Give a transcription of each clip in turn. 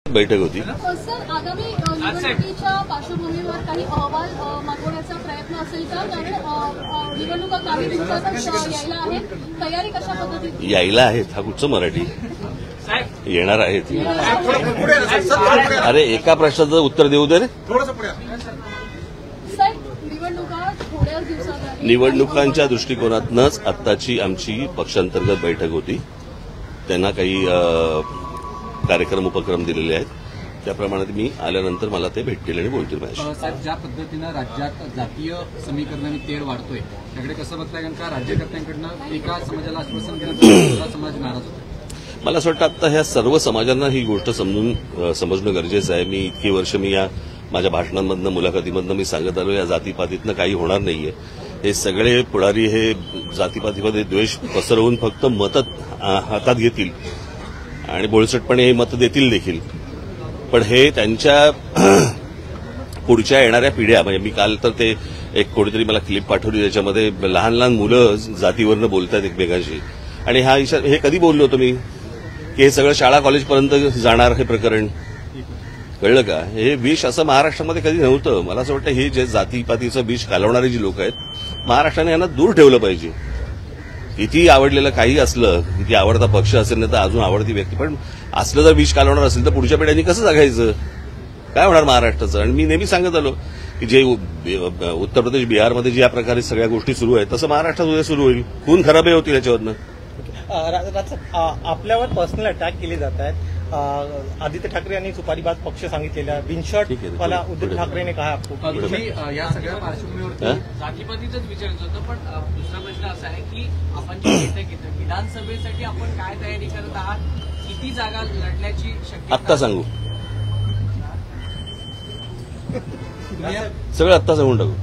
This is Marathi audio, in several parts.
बैठक होती। सर, आगामी निवडणुकीच्या पार्श्वभूमीवर काही अहवाल मागवण्याचा प्रयत्न असेल का? कारण निवडणुका काही दिवसातच यायला आहेत, तयारी कशा पद्धतीने यायला आहेत? हा कुठचं मराठी येणार आहेत? अरे एका प्रश्नाचं उत्तर देऊ दे रे। निवडणुका थोड्याच दिवसात आहेत। निवडणुकांच्या दृष्टिकोनातूनच आत्ताची आमची पक्षांतर्गत बैठक होती। त्यांना काही कार्यक्रम उपक्रम दिलेले आहेत, त्याप्रमाणे मी आल्यानंतर मला ते भेटतील आणि बोलतील माझ्याशी। साहेब, ज्या पद्धतीनं राज्यात जातीय समीकरणाने तेढ वाढतोय त्याकडे कसं बघताय? कारण का राज्यकर्त्यांकडनं एका समाजाला आश्वासन देण्यात दुसरा समाज नाराज होतो। मला असं वाटतं आता ह्या सर्व समाजांना ही गोष्ट समजणं गरजेचं आहे। मी इतकी वर्ष या माझ्या भाषणांमधनं मुलाखतीमधनं मी सांगत आलो, या जातीपातीतनं काही होणार नाहीये। हे सगळे पुढारी हे जातीपातीमध्ये द्वेष पसरवून फक्त मतं हातात घेतील आणि बोळसटपणे हे मतं देतील देखील, पण हे त्यांच्या पुढच्या येणाऱ्या पिढ्या, म्हणजे मी काल तर ते एक कोणीतरी मला क्लिप पाठवली, त्याच्यामध्ये लहान लहान मुलं जातीवरनं बोलतात एकमेकांशी, आणि हा इशारा हे कधी बोललो होतो मी की हे सगळं शाळा कॉलेजपर्यंत जाणार हे प्रकरण, कळलं का? हे विष असं महाराष्ट्रामध्ये कधी नव्हतं। मला असं वाटतं हे जे जातीपातीचं विष घालवणारी जी लोक आहेत, महाराष्ट्राने यांना दूर ठेवलं पाहिजे। किती आवडलेलं काही असलं, किती आवडता पक्ष असेल नाही तर अजून आवडती व्यक्ती, पण असलं जर विष घालवणार असेल तर पुढच्या पिढ्यांनी कसं जगायचं? काय होणार महाराष्ट्राचं? आणि मी नेहमी सांगत आलो की जे उत्तर प्रदेश बिहारमध्ये ज्या प्रकारे सगळ्या गोष्टी सुरू आहेत तसं महाराष्ट्रात उद्या सुरू होईल, खून खराबही होतील याच्यावरनं। आपल्यावर पर्सनल अटॅक केले जात आहेत। आदित्य ठाकरे यांनी सुपारीबाज पक्ष सांगितलेला, बिनशर्ट वाला उद्धव ठाकरेने कहा आपको। या सगळ्या पार्श्वभूमीवर जातीपातीचंच विचारायचं होतं, पण दुसरा प्रश्न असा आहे की आपण जी बैठक घेतो विधानसभेसाठी आपण काय तयारी करत आहात? किती जागा लढण्याची शक्यता? आत्ता सांगू, सगळं आत्ता सांगून टाकू।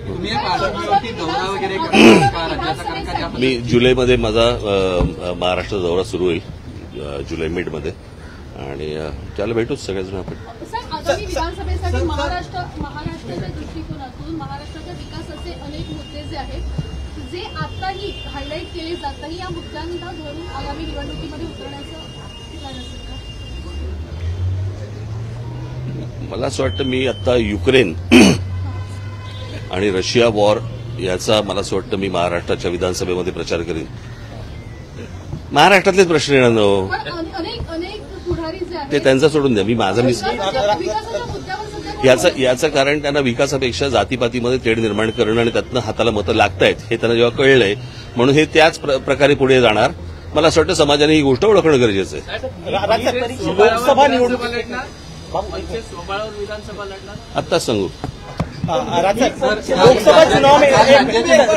तुम्ही या पार्श्वभूमीवरती दौरा वगैरे करणार का राज्याचा? कारण का मी जुलैमध्ये माझा महाराष्ट्र दौरा सुरू होईल, जुलै मिडमध्ये, आणि त्याला भेटूच सगळेजण आपण। सर, आगामी विधानसभेसाठी महाराष्ट्राच्या दृष्टिकोनातून महाराष्ट्राच्या विकासाचे अनेक मुद्दे जे आहेत, जे आताही हायलाईट केले जात नाही, या मुद्द्यांना धरून आगामी निवडणुकीमध्ये उतरण्याचं प्लॅन असेल का? मला असं वाटतं मी आता युक्रेन आणि रशिया वॉर याचा मला असं वाटतं मी महाराष्ट्राच्या विधानसभेमध्ये प्रचार करीन। महाराष्ट्रातलेच प्रश्न येणार नो, ते त्यांचा सोडून द्या, मी माझा याचं कारण त्यांना विकासापेक्षा जातीपातीमध्ये तेढ निर्माण करणं आणि त्यातनं हाताला मतं लागतायत हे त्यांना जेव्हा कळलंय, म्हणून हे त्याच प्रकारे पुढे जाणार। मला असं वाटतं समाजाने ही गोष्ट ओळखणं गरजेचं आहे। लोकसभा निवडणूक विधानसभा लढणार आत्ताच सांगू।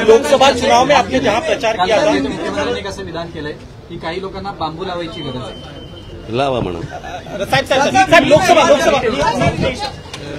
लोकसभा चुनाव में आपने जहां प्रचार किया था, मुख्यमंत्र्यांनी कसं विधान केलंय की काही लोकांना बांबू लावायची गरज आहे, लावा म्हणा। साहेब लोकसभा